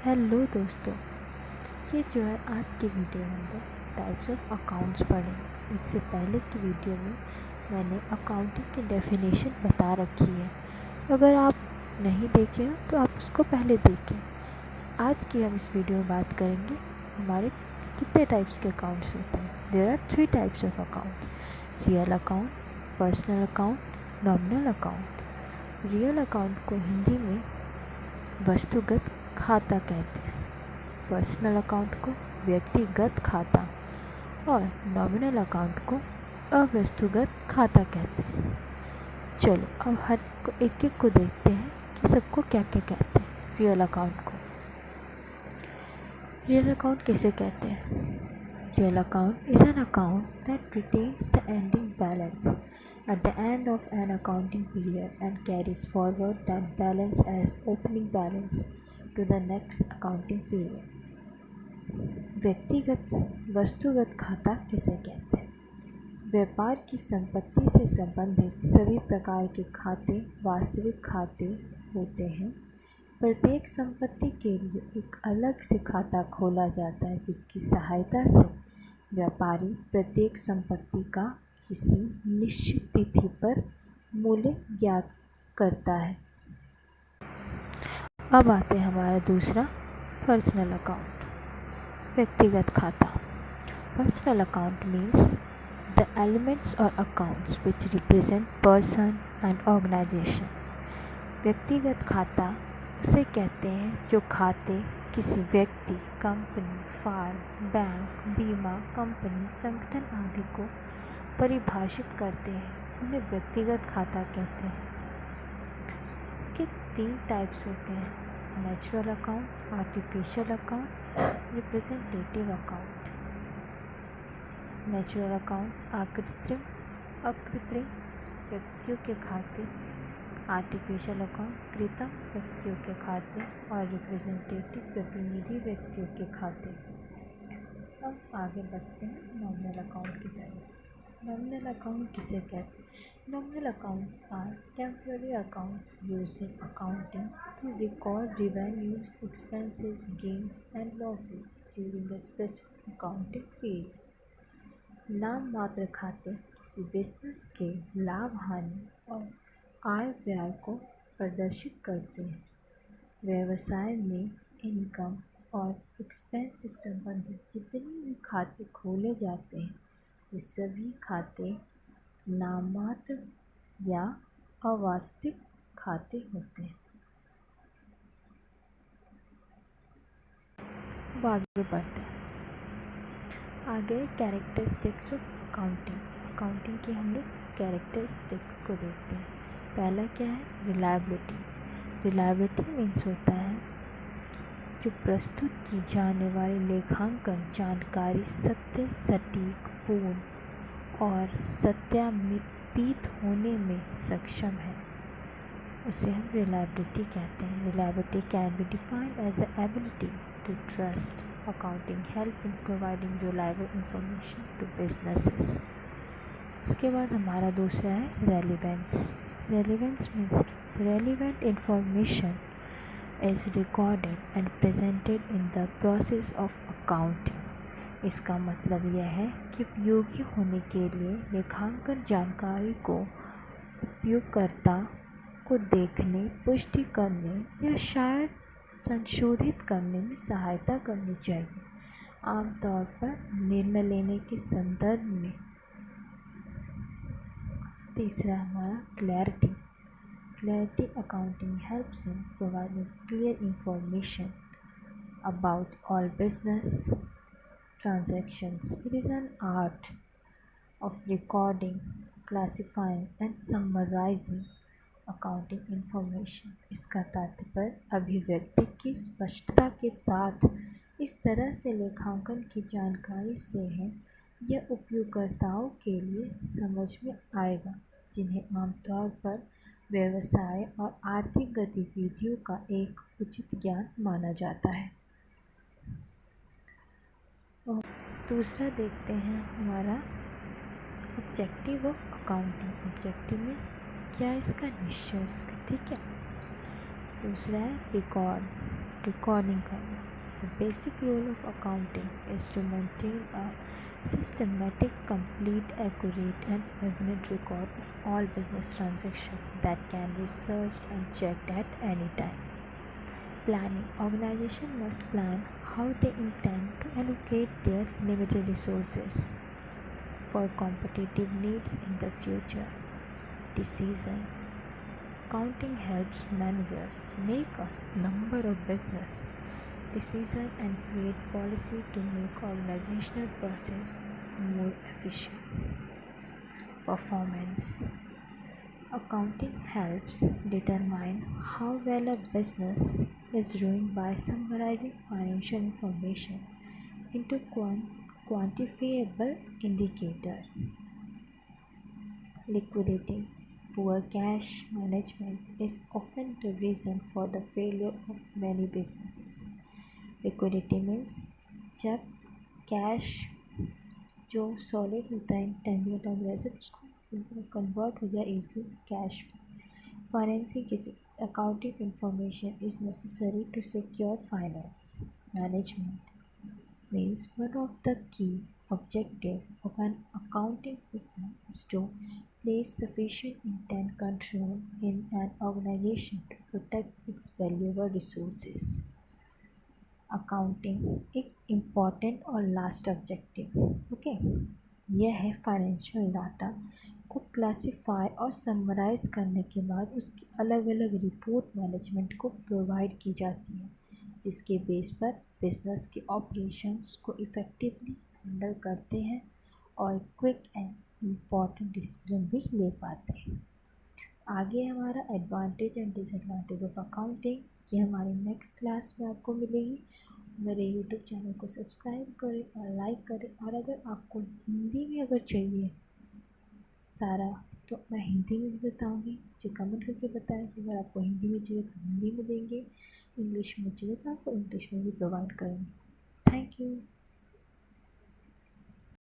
Hello दोस्तों, ये जो है आज की वीडियो में हम लोग टाइप्स ऑफ अकाउंट्स पढ़ेंगे। इससे पहले की वीडियो में मैंने अकाउंटिंग की डेफिनेशन बता रखी है, तो अगर आप नहीं देखे हो तो आप उसको पहले देखें। आज की हम इस वीडियो में बात करेंगे हमारे कितने टाइप्स के अकाउंट्स होते हैं। There are 3 types of accounts: real account, personal account, nominal account. Real account को हिंदी में वस्तुगत खाता कहते हैं, पर्सनल अकाउंट को व्यक्तिगत खाता और नॉमिनल अकाउंट को अवस्तुगत खाता कहते हैं। चलो अब हर को एक एक को देखते हैं कि सबको क्या क्या कहते हैं। रियल अकाउंट किसे कहते हैं? Real account is an account that retains the ending balance at the end of an accounting period and carries forward that balance as opening balance to the next accounting period। वस्तुगत खाता किसे कहते हैं? व्यापार की संपत्ति से संबंधित सभी प्रकार के खाते वास्तविक खाते होते हैं। प्रत्येक संपत्ति के लिए एक अलग से खाता खोला जाता है, जिसकी सहायता से व्यापारी प्रत्येक संपत्ति का किसी निश्चित तिथि पर मूल्य ज्ञात करता है। अब आते हैं हमारा दूसरा पर्सनल अकाउंट, व्यक्तिगत खाता। Personal account means the elements और accounts which represent person and organisation. व्यक्तिगत खाता उसे कहते हैं जो खाते किसी व्यक्ति, कंपनी, फार्म, बैंक, बीमा कंपनी, संगठन आदि को परिभाषित करते हैं, उन्हें व्यक्तिगत खाता कहते हैं। इसके 3 टाइप्स होते हैं: natural account, artificial account, representative account. Natural account अकृत्रिम व्यक्तियों के खाते, आर्टिफिशियल अकाउंट कृत्रिम व्यक्तियों के खाते और रिप्रेजेंटेटिव प्रतिनिधि व्यक्तियों के खाते। अब आगे बढ़ते हैं नॉमिनल अकाउंट की तरफ। नॉमिनल अकाउंट किसे कहते हैं? Nominal accounts are temporary accounts used in accounting to record revenues, expenses, gains and losses during a specific accounting period। नाम मात्र खाते किसी बिजनेस के लाभ हानि और आय व्यय को प्रदर्शित करते हैं। व्यवसाय में इनकम और एक्सपेंस से संबंधित जितने भी खाते खोले जाते हैं, वे सभी खाते नाममात्र या अवास्तविक खाते होते हैं। अब आगे बढ़ते हैं। आगे कैरेक्टरिस्टिक्स ऑफ अकाउंटिंग। अकाउंटिंग के हम लोग कैरेक्टरिस्टिक्स को देखते हैं। पहला क्या है? रिलायबिलिटी। रिलायबिलिटी मीन्स होता है जो प्रस्तुत की जाने वाली लेखांकन जानकारी सत्य, सटीक, पूर्ण और सत्यापित होने में सक्षम है, उसे हम रिलायबिलिटी कहते हैं। Reliability can be defined as the ability to trust accounting help in providing reliable information to businesses. उसके बाद हमारा दूसरा है relevance. Relevance means relevant information is recorded and presented in the process of accounting. इसका मतलब यह है कि उपयोगी होने के लिए लेखांकन जानकारी को उपयोगकर्ता को देखने, पुष्टि करने या शायद संशोधित करने में सहायता करनी चाहिए, आमतौर पर निर्णय लेने के संदर्भ में। तीसरा हमारा clarity. Clarity accounting helps in providing clear information about all business transactions. It is an art of recording, classifying and summarizing accounting information। इसका तात्पर्य अभिव्यक्ति की स्पष्टता के साथ इस तरह से लेखांकन की जानकारी से है, यह उपयोगकर्ताओं के लिए समझ में आएगा, जिन्हें आमतौर पर व्यवसाय और आर्थिक गतिविधियों का एक उचित ज्ञान माना जाता है। और दूसरा देखते हैं हमारा objective of accounting. Objective means क्या है इसका निश्चय, इसका ठीक है। दूसरा है रिकॉर्डिंग करना। The basic role of accounting is to maintain a systematic, complete, accurate, and permanent record of all business transactions that can be searched and checked at any time. Planning. Organization must plan how they intend to allocate their limited resources for competitive needs in the future. Decision. Accounting helps managers make a number of business decisions and create policy to make organizational process more efficient. Performance. Accounting helps determine how well a business is doing by summarizing financial information into quantifiable indicators. Liquidity. Poor cash management is often the reason for the failure of many businesses. Liquidity means जब cash जो solid होता है intangible and वैसे उसको convert हो जाए easily cash में. Financing किसी accounting information is necessary to secure finance management means one of the key objective of an accounting system is to place sufficient intent control in an organization to protect its valuable resources. Accounting एक important और last objective. Okay, यह है financial data को classify और summarise करने के बाद उसकी अलग अलग रिपोर्ट मैनेजमेंट को प्रोवाइड की जाती है जिसके बेस पर बिजनेस के ऑपरेशंस को इफ़ेक्टिवली हैंडल करते हैं और क्विक एंड इम्पॉर्टेंट डिसीजन भी ले पाते हैं. आगे हमारा advantage and disadvantage of accounting ये हमारी नेक्स्ट क्लास में आपको मिलेगी. मेरे यूट्यूब चैनल को सब्सक्राइब करें और लाइक करें. और अगर आपको हिंदी में अगर चाहिए सारा तो मैं हिंदी में भी बताऊंगी. मुझे कमेंट करके बताएं कि अगर आपको हिंदी में चाहिए तो हिंदी में देंगे, इंग्लिश में चाहिए तो आपको इंग्लिश में भी प्रोवाइड करेंगे. Thank you.